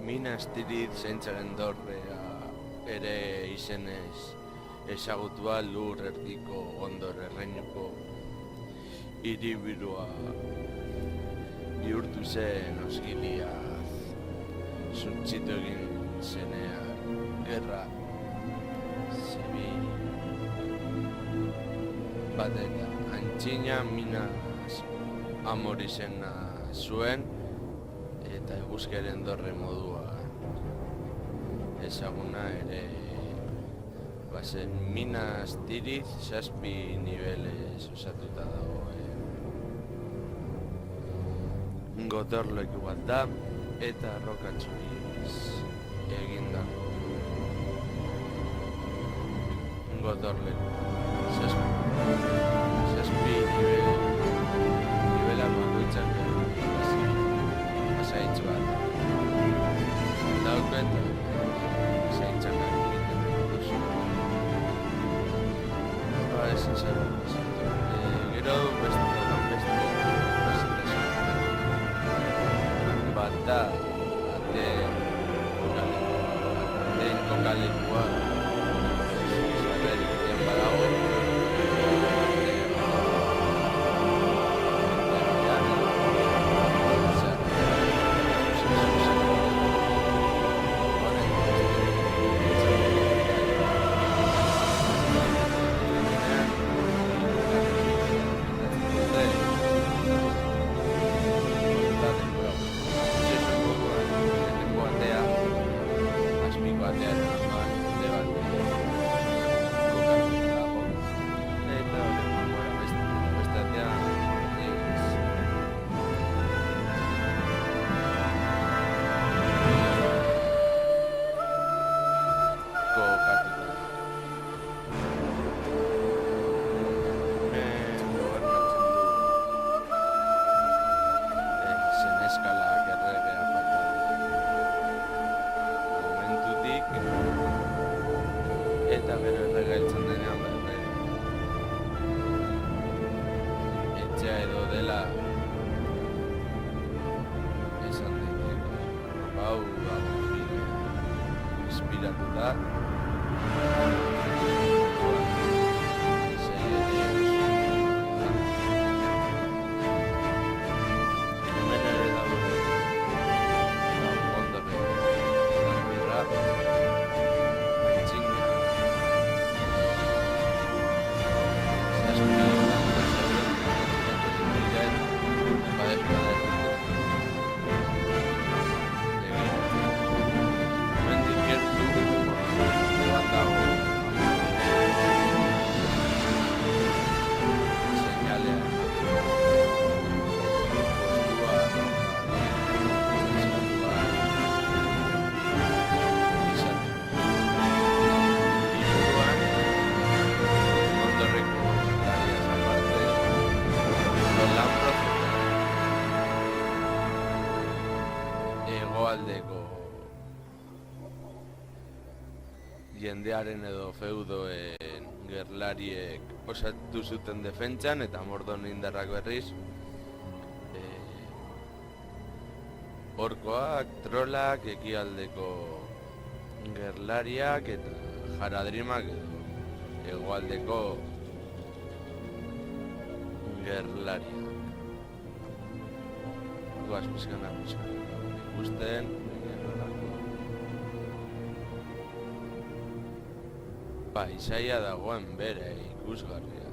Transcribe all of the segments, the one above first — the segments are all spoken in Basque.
Minas Tirith zaintzaren dorrea ere izenez ezagutua lur erdiko Gondor erreinuko hiriburua bihurtu zen Osgiliath suntsitu egin zenean gerra zibil bat eta antzina Minas Amorizena zuen eta eguzkiaren dorre moduan ezaguna ere bazen Minas Tirith 7 nibelez osatuta dagoen gotorleku bat da eta rokatxuriz egindako gotorleku 7 nibelak bakoitzak pasaitz bat dauka eta zaintzak egiten duzu ezin zara gero beste bat da ateen kokalekua zaber egiten badago eta gero erregailtzen denean etxea edo dela esan daiteke hau inspiratu da hegoaldeko jendearen edo feudoen gerlariek osatu zuten defentsan eta Mordor indarrak berriz orkoak, trolak, ekialdeko gerlariak eta Haradrimak edo hegoaldeko gerlariak goaz pizkana ikusten paisaia dagoen bere ikusgarria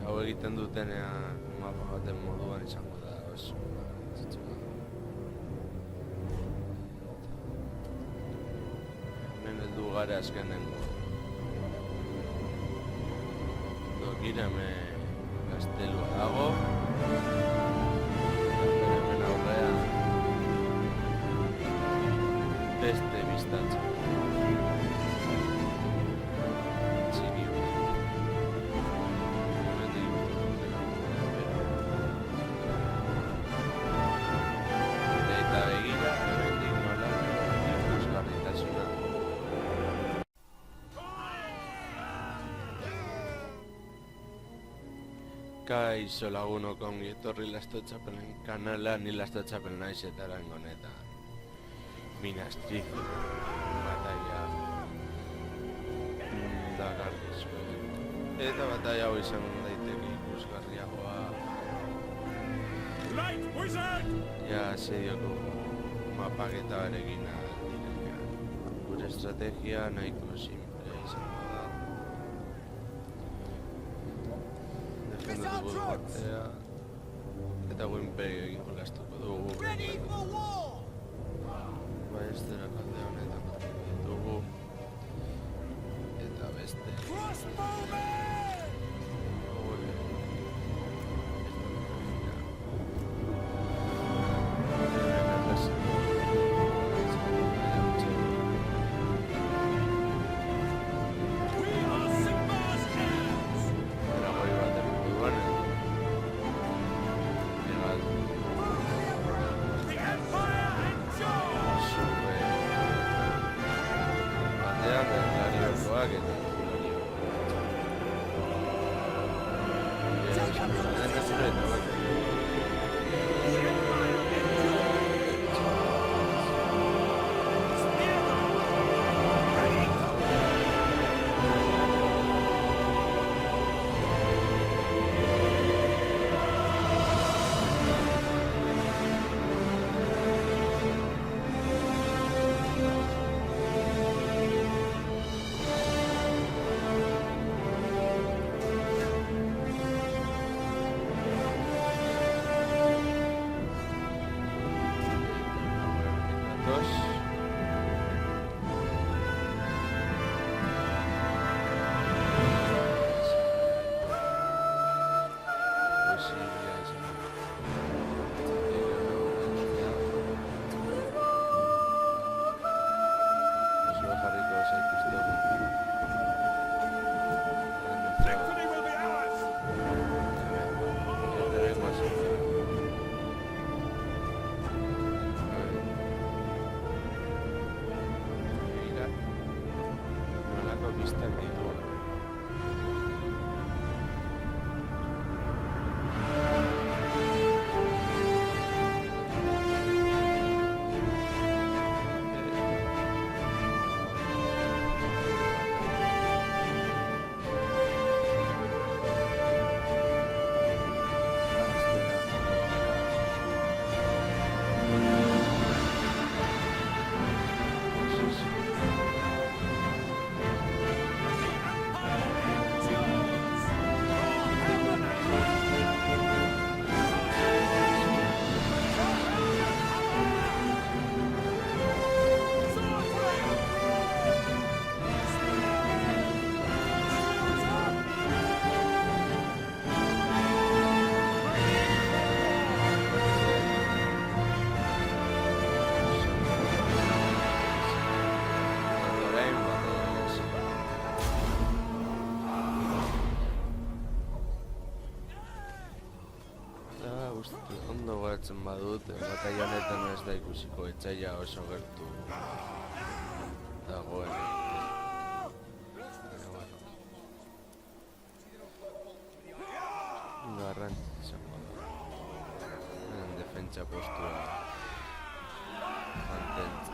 hau egiten dutenean mapa baten moduan izango da oso hemen heldu gara azkenengo Dogirame gaztelua dago hemen aurrean beste biztatza txiki eta begira hemendik nola ikusgarritasuna Kaixo lagunok ongi etorri Lasto Txapelen kanala, ni Lasto Txapel naiz eta erango honetan Minastrizu bataia dakarkizuet. Eta bataia hau izan daiteke ikusgarriagoa. Ja, asedioko mapaketa barekin direnean. Gure estrategia nahiko simple izango da. Defendu dugu batea eta gu imperioekin jolastuko dugu. Maestera kalde honetan dugu eta beste ondo goratzen badut, bataia honetan ez da ikusiko etxaila oso gertu dagoen. Garrantzi izango da. Defentsa postura mantentzen.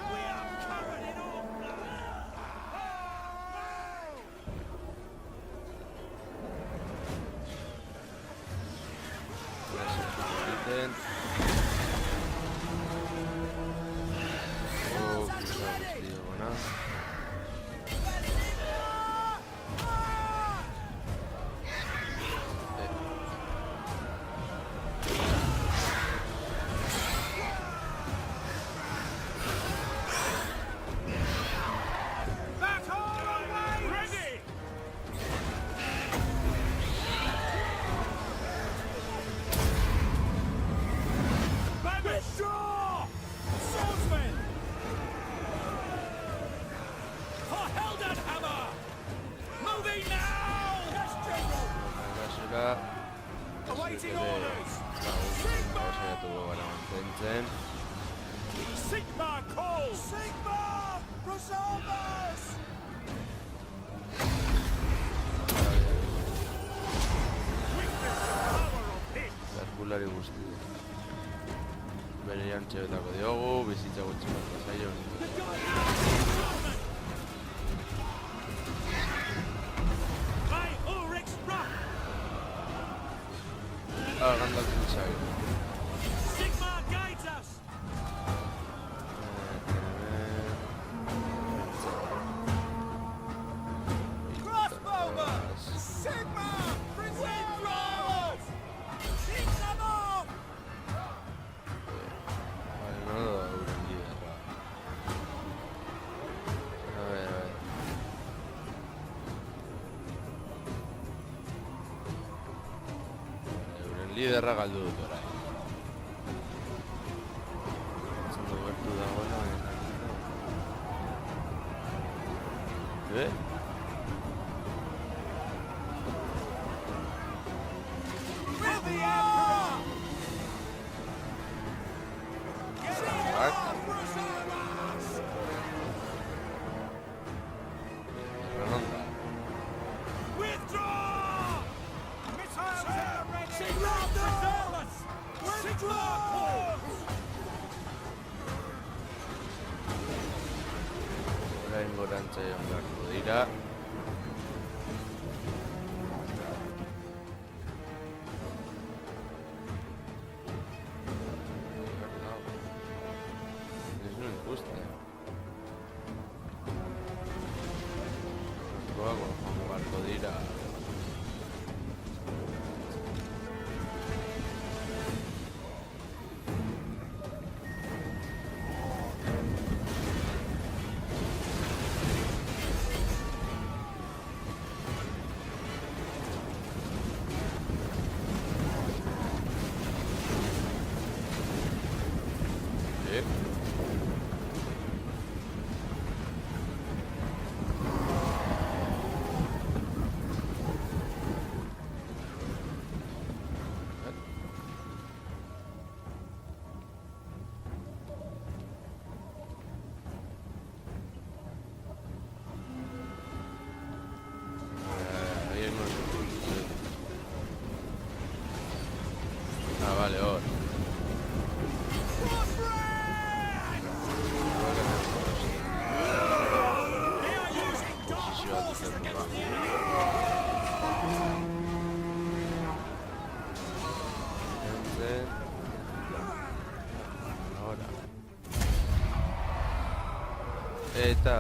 Sigma calls! Sigma! Resolve us! Weakness txirrindulari guzti. Bere jantxeetako diogu, bizitza gutxi bat zaio. By Ulrich's Rock! Gandatzen zaio. Sigmar guides us! Crossbowmen! Sigmar! Windrows! Sigmar! Vale, no lo da euren liderra. A ver. Euren liderra galdu dut orain. Zendo gertu dagoena, With the Emperor! Right. Brusamas! Redonda. Withdraw! Missiles are ready! Sigmar Brusamas! Withdraw! Orain gorantza joan beharko dira. Ez nuen ikusten. Orduago joan beharko dira. Ah, vale, ahora. They are using dark forces against the enemy! Ahora. Eta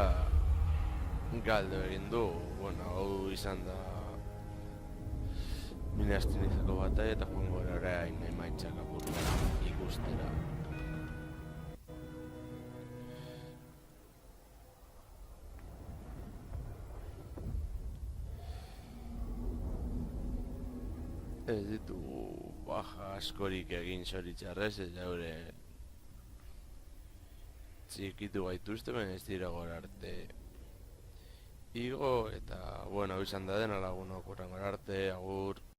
galdu egin du, bueno, hau izan da Minastinizeko bataia eta joango gara orain emaitzak apurtara ikustera. Ez ditugu baja askorik egin zoritxarrez, eta eure txikitu gaituzte, baina ez dira gora arte igo, eta, bueno, hau izan da dena lagunok urrengor arte, agur.